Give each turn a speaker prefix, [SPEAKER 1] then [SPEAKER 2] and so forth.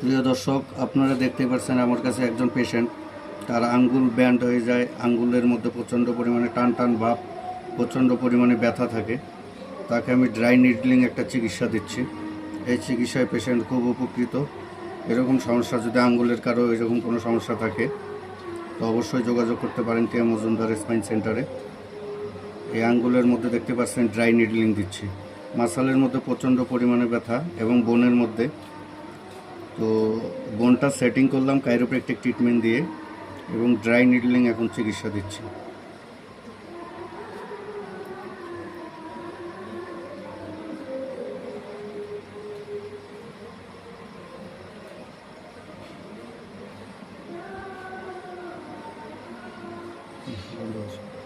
[SPEAKER 1] প্রিয় দর্শক, আপনারা দেখতে পাচ্ছেন আমার কাছে একজন পেশেন্ট, তার আঙ্গুল ব্যান্ড হয়ে যায়, আঙ্গুলের মধ্যে প্রচণ্ড পরিমাণে টান টান ভাব, প্রচণ্ড পরিমাণে ব্যথা থাকে। তাকে আমি ড্রাই নিডলিং একটা চিকিৎসা দিচ্ছি। এই চিকিৎসায় পেশেন্ট খুব উপকৃত। এরকম সমস্যা যদি আঙ্গুলের কারো এরকম কোনো সমস্যা থাকে তো অবশ্যই যোগাযোগ করতে পারেন টিয়া মজুমদার স্পাইন সেন্টারে। এই আঙ্গুলের মধ্যে দেখতে পাচ্ছেন ড্রাই নিডলিং দিচ্ছি। মাসালের মধ্যে প্রচণ্ড পরিমাণে ব্যথা এবং বোনের মধ্যে, তো বোনটা সেটিং করলাম কাইরোপ্র্যাকটিক ট্রিটমেন্ট দিয়ে এবং ড্রাই নিডলিং এখন চিকিৎসা দিচ্ছি। বন্ধ আছে।